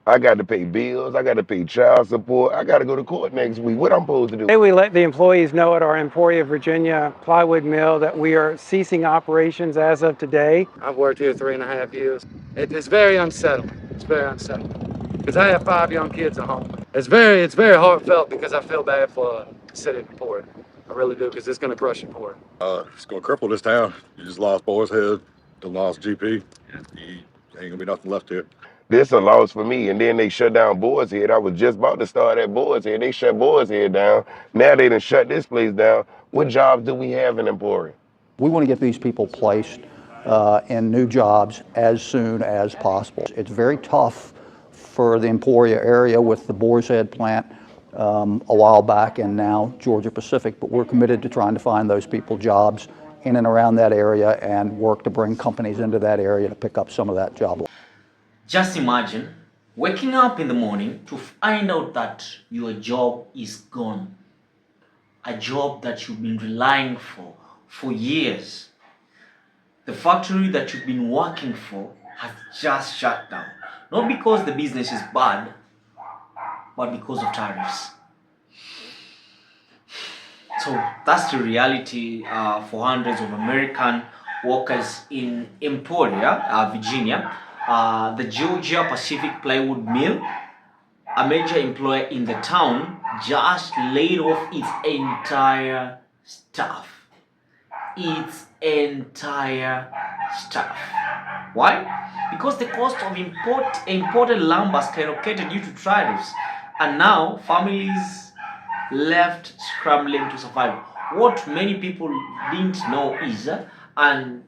I got to pay bills. I got to pay child support. I got to go to court next week. What I'm supposed to do? Today we let the employees know at our Emporia, Virginia plywood mill that we are ceasing operations as of today. I've worked here 3.5 years. It's very unsettling. It's very unsettling because I have 5 young kids at home. It's very heartfelt because I feel bad for the city of Emporia. I really do, because it's going to crush Emporia. It's going to cripple this town. You just lost Boy's Head, then lost GP. Ain't going to be nothing left here. This a loss for me. And then they shut down Boys Head. I was just about to start at Boys Head. They shut Boys Head down. Now they done shut this place down. What jobs do we have in Emporia? We want to get these people placed in new jobs as soon as possible. It's very tough for the Emporia area with the Boar's Head plant a while back, and now Georgia Pacific, but we're committed to trying to find those people jobs in and around that area and work to bring companies into that area to pick up some of that job. Just imagine waking up in the morning to find out that your job is gone. A job that you've been relying for years. The factory that you've been working for has just shut down. Not because the business is bad, but because of tariffs. So that's the reality for hundreds of American workers in Emporia, Virginia. The Georgia Pacific Plywood Mill, a major employer in the town, just laid off its entire staff. Its entire staff. Why? Because the cost of imported lumber skyrocketed due to tariffs, and now families left scrambling to survive. What many people didn't know is, and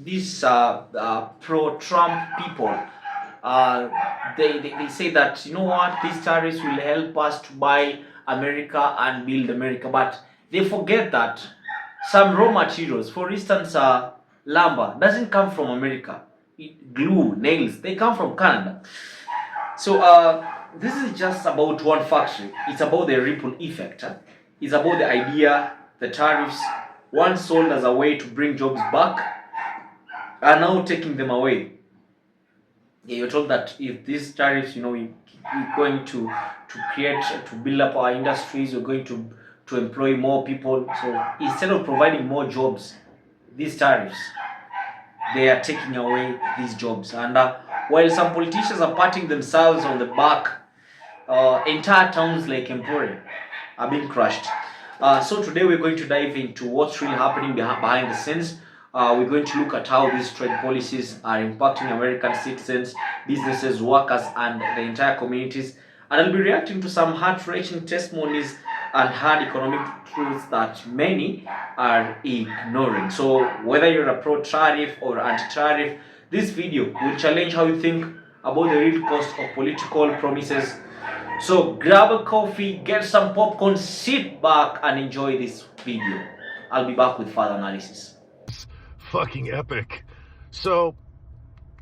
these pro-Trump people, they say that, you know what, these tariffs will help us to buy America and build America, but they forget that some raw materials, for instance, lumber, doesn't come from America. Glue, nails, they come from Canada. So this is just about one factory. It's about the ripple effect. It's about the idea, the tariffs, once sold as a way to bring jobs back, are now taking them away. You're told that if these tariffs, we're going to build up our industries, we're going to employ more people. So instead of providing more jobs, these tariffs, they are taking away these jobs. And while some politicians are patting themselves on the back, entire towns like Emporia are being crushed. So today we're going to dive into what's really happening behind the scenes. We're going to look at how these trade policies are impacting American citizens, businesses, workers, and the entire communities. And I'll be reacting to some heart-wrenching testimonies and hard economic truths that many are ignoring. So whether you're a pro-tariff or anti-tariff, this video will challenge how you think about the real cost of political promises. So grab a coffee, get some popcorn, sit back and enjoy this video. I'll be back with further analysis. Fucking epic. So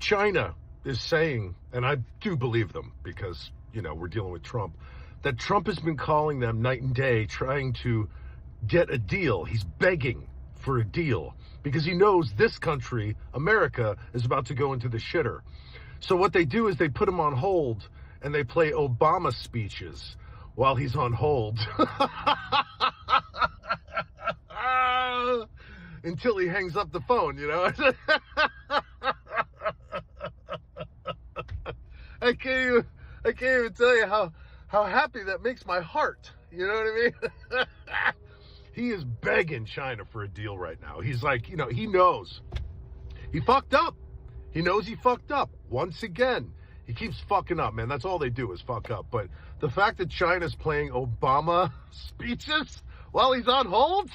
China is saying, and I do believe them because, we're dealing with Trump, that Trump has been calling them night and day trying to get a deal. He's begging for a deal because he knows this country, America, is about to go into the shitter. So what they do is they put him on hold and they play Obama speeches while he's on hold. Until he hangs up the phone, I can't even tell you how happy that makes my heart. You know what I mean? He is begging China for a deal right now. He's like, he knows he fucked up. He knows he fucked up once again. He keeps fucking up, man. That's all they do is fuck up. But the fact that China's playing Obama speeches while he's on hold?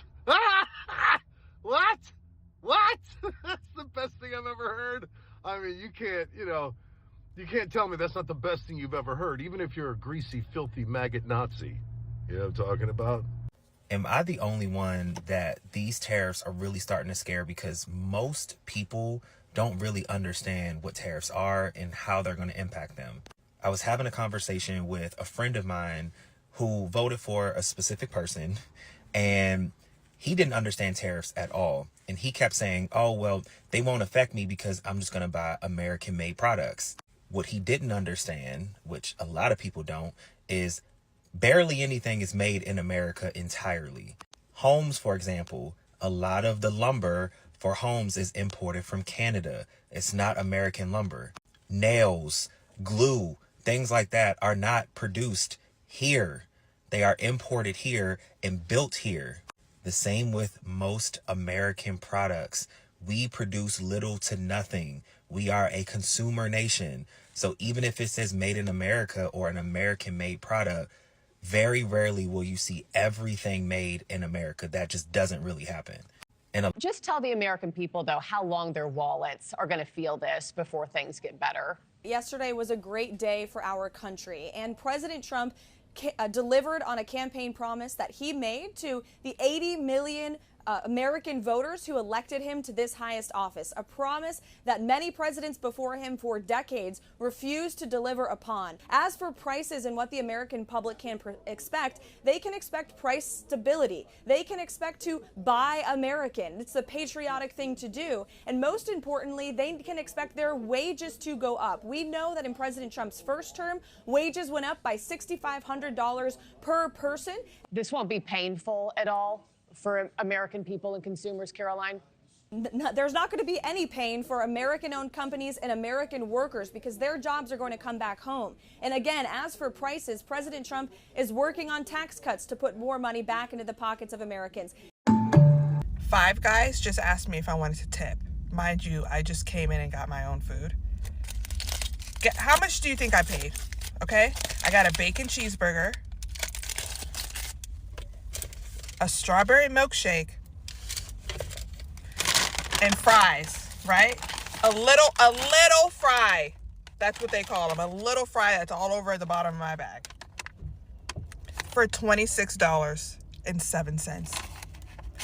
What? That's the best thing I've ever heard. I mean, you can't tell me that's not the best thing you've ever heard, even if you're a greasy, filthy maggot Nazi. You know what I'm talking about? Am I the only one that these tariffs are really starting to scare? Because most people don't really understand what tariffs are and how they're going to impact them. I was having a conversation with a friend of mine who voted for a specific person, and he didn't understand tariffs at all. And he kept saying, oh, well, they won't affect me because I'm just going to buy American-made products. What he didn't understand, which a lot of people don't, is barely anything is made in America entirely. Homes, for example, a lot of the lumber for homes is imported from Canada. It's not American lumber. Nails, glue, things like that are not produced here. They are imported here and built here. The same with most American products. We produce little to nothing. We are a consumer nation. So even if it says made in America or an American made product, very rarely will you see everything made in America. That just doesn't really happen. Just tell the American people, though, how long their wallets are going to feel this before things get better. Yesterday was a great day for our country, and President Trump delivered on a campaign promise that he made to the 80 million American voters who elected him to this highest office, a promise that many presidents before him for decades refused to deliver upon. As for prices and what the American public can expect, they can expect price stability. They can expect to buy American. It's the patriotic thing to do. And most importantly, they can expect their wages to go up. We know that in President Trump's first term, wages went up by $6,500 per person. This won't be painful at all for American people and consumers, Caroline? There's not going to be any pain for American-owned companies and American workers because their jobs are going to come back home. And again, as for prices, President Trump is working on tax cuts to put more money back into the pockets of Americans. Five Guys just asked me if I wanted to tip. Mind you, I just came in and got my own food. How much do you think I paid? Okay, I got a bacon cheeseburger, a strawberry milkshake, and fries, right? A little fry. That's what they call them. A little fry that's all over the bottom of my bag. For $26.07.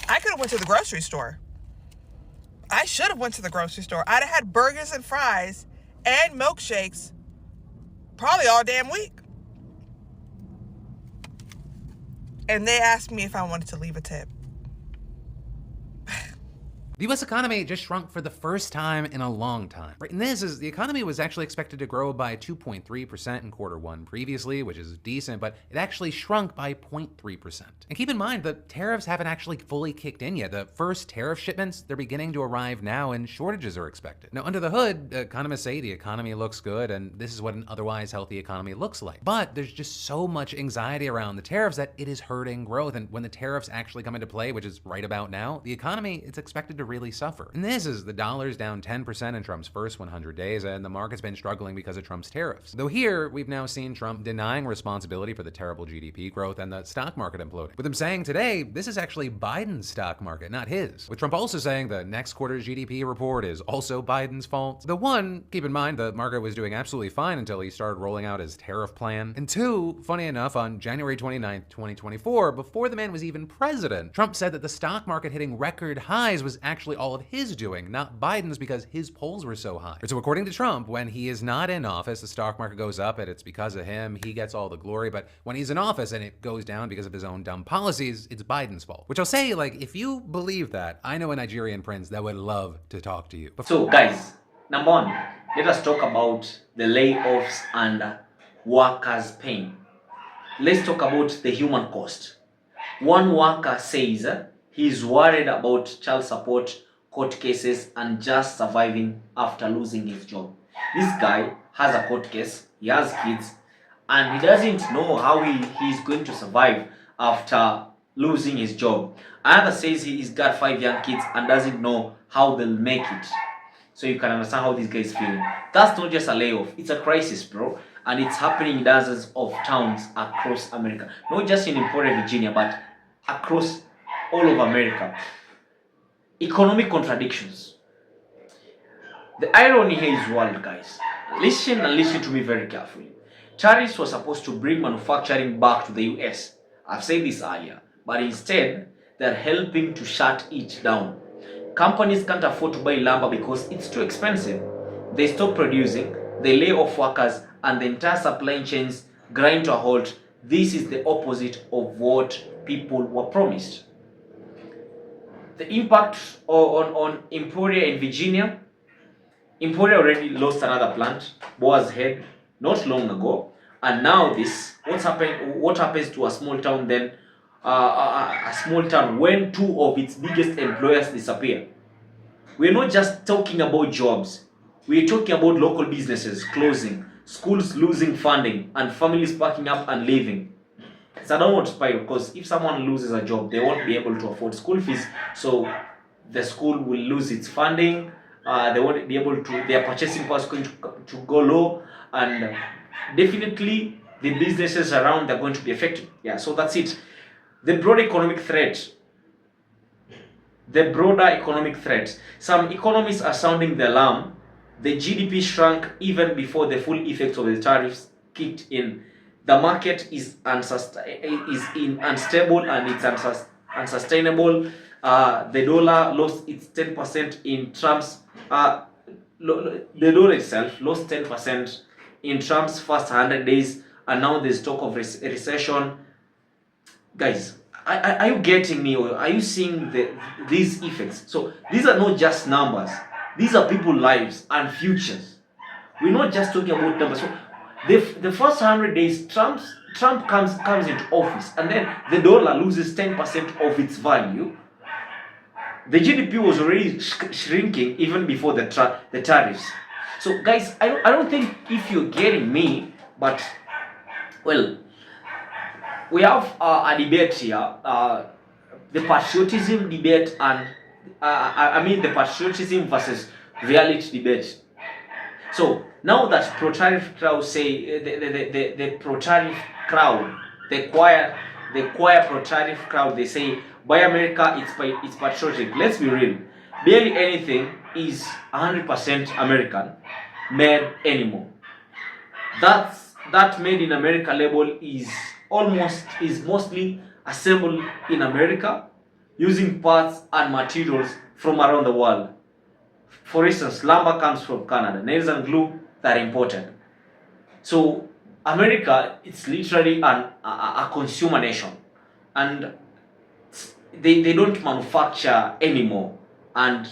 I could have went to the grocery store. I should have went to the grocery store. I'd have had burgers and fries and milkshakes probably all damn week. And they asked me if I wanted to leave a tip. The U.S. economy just shrunk for the first time in a long time. Right, and this is, the economy was actually expected to grow by 2.3% in Q1 previously, which is decent, but it actually shrunk by 0.3%. And keep in mind, the tariffs haven't actually fully kicked in yet. The first tariff shipments, they're beginning to arrive now, and shortages are expected. Now, under the hood, economists say the economy looks good, and this is what an otherwise healthy economy looks like. But there's just so much anxiety around the tariffs that it is hurting growth, and when the tariffs actually come into play, which is right about now, the economy is expected to really suffer. And this is the dollar's down 10% in Trump's first 100 days, and the market's been struggling because of Trump's tariffs. Though here, we've now seen Trump denying responsibility for the terrible GDP growth and the stock market imploding. With him saying today, this is actually Biden's stock market, not his. With Trump also saying the next quarter's GDP report is also Biden's fault. The one, keep in mind, the market was doing absolutely fine until he started rolling out his tariff plan. And two, funny enough, on January 29th, 2024, before the man was even president, Trump said that the stock market hitting record highs was actually all of his doing, not Biden's, because his polls were so high. So according to Trump, when he is not in office, the stock market goes up and it's because of him, he gets all the glory. But when he's in office and it goes down because of his own dumb policies, it's Biden's fault. Which I'll say, like, if you believe that, I know a Nigerian prince that would love to talk to you. So guys, number one, let us talk about the layoffs and workers' pain. Let's talk about the human cost. One worker says he's worried about child support, court cases, and just surviving after losing his job. This guy has a court case, he has kids, and he doesn't know how he's going to survive after losing his job. Another says he's got 5 young kids and doesn't know how they'll make it. So you can understand how this guy is feeling. That's not just a layoff, it's a crisis, bro. And it's happening in dozens of towns across America. Not just in Emporia, Virginia, but across all of America. Economic contradictions. The irony here is wild, guys. Listen and listen to me very carefully. Tariffs were supposed to bring manufacturing back to the US. I've said this earlier, but instead, they're helping to shut it down. Companies can't afford to buy lumber because it's too expensive. They stop producing, they lay off workers, and the entire supply chains grind to a halt. This is the opposite of what people were promised. The impact on Emporia in Virginia. Emporia already lost another plant, Boaz Head, not long ago, and now this. What happens to a small town then? A small town when two of its biggest employers disappear. We're not just talking about jobs. We're talking about local businesses closing, schools losing funding, and families packing up and leaving. It's a downward spiral because if someone loses a job, they won't be able to afford school fees. So the school will lose its funding. They won't be able to. Their purchasing power is going to go low, and definitely the businesses around are going to be affected. Yeah. So that's it. The broader economic threat. Some economists are sounding the alarm. The GDP shrunk even before the full effects of the tariffs kicked in. The market is unstable and it's unsustainable. The dollar lost its 10% in Trump's. The dollar itself lost 10% in Trump's first 100 days, and now there's talk of recession. Guys, are you getting me, or are you seeing these effects? So these are not just numbers. These are people's lives and futures. We're not just talking about numbers. So the first 100 days, Trump comes into office, and then the dollar loses 10% of its value. The GDP was already shrinking even before the tariffs. So guys, I don't think if you're getting me, but well, we have a debate here, the patriotism debate, and the patriotism versus reality debate. So now that pro-tariff crowd say the pro-tariff crowd, the choir pro-tariff crowd, they say buy America, it's patriotic. Let's be real. Barely anything is 100% American made anymore. That made in America label is mostly assembled in America using parts and materials from around the world. For instance, lumber comes from Canada, nails and glue that are imported. So America, it's literally a consumer nation, and they don't manufacture anymore. And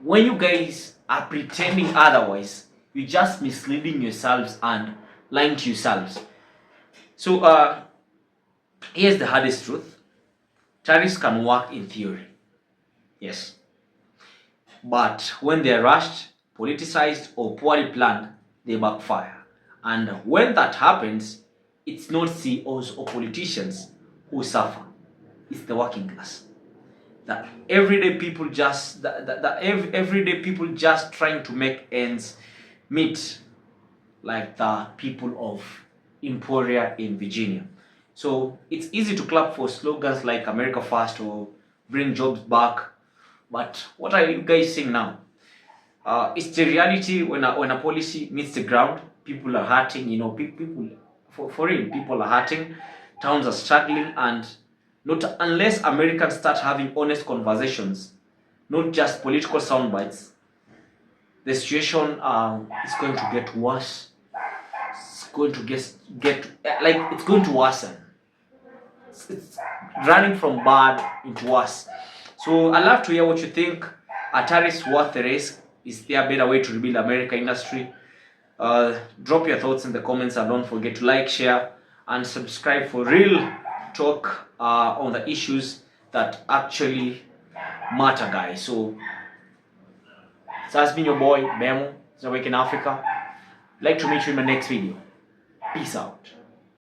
when you guys are pretending otherwise, you're just misleading yourselves and lying to yourselves. So here's the hardest truth. Tariffs can work in theory, yes. But when they're rushed, politicized, or poorly planned, they backfire. And when that happens, it's not CEOs or politicians who suffer. It's the working class. The everyday people just trying to make ends meet, like the people of Emporia in Virginia. So it's easy to clap for slogans like America First or bring jobs back. But what are you guys seeing now? It's the reality when a policy meets the ground. People are hurting, people for real, people are hurting. Towns are struggling, and not unless Americans start having honest conversations, not just political sound bites, the situation is going to get worse. It's going to it's going to worsen. It's running from bad into worse. So I'd love to hear what you think. Are tariffs worth the risk? Is there a better way to rebuild American industry? Drop your thoughts in the comments, and don't forget to like, share, and subscribe for real talk on the issues that actually matter, guys. So this has been your boy Memo, Awake in Africa. I'd like to meet you in my next video. Peace out.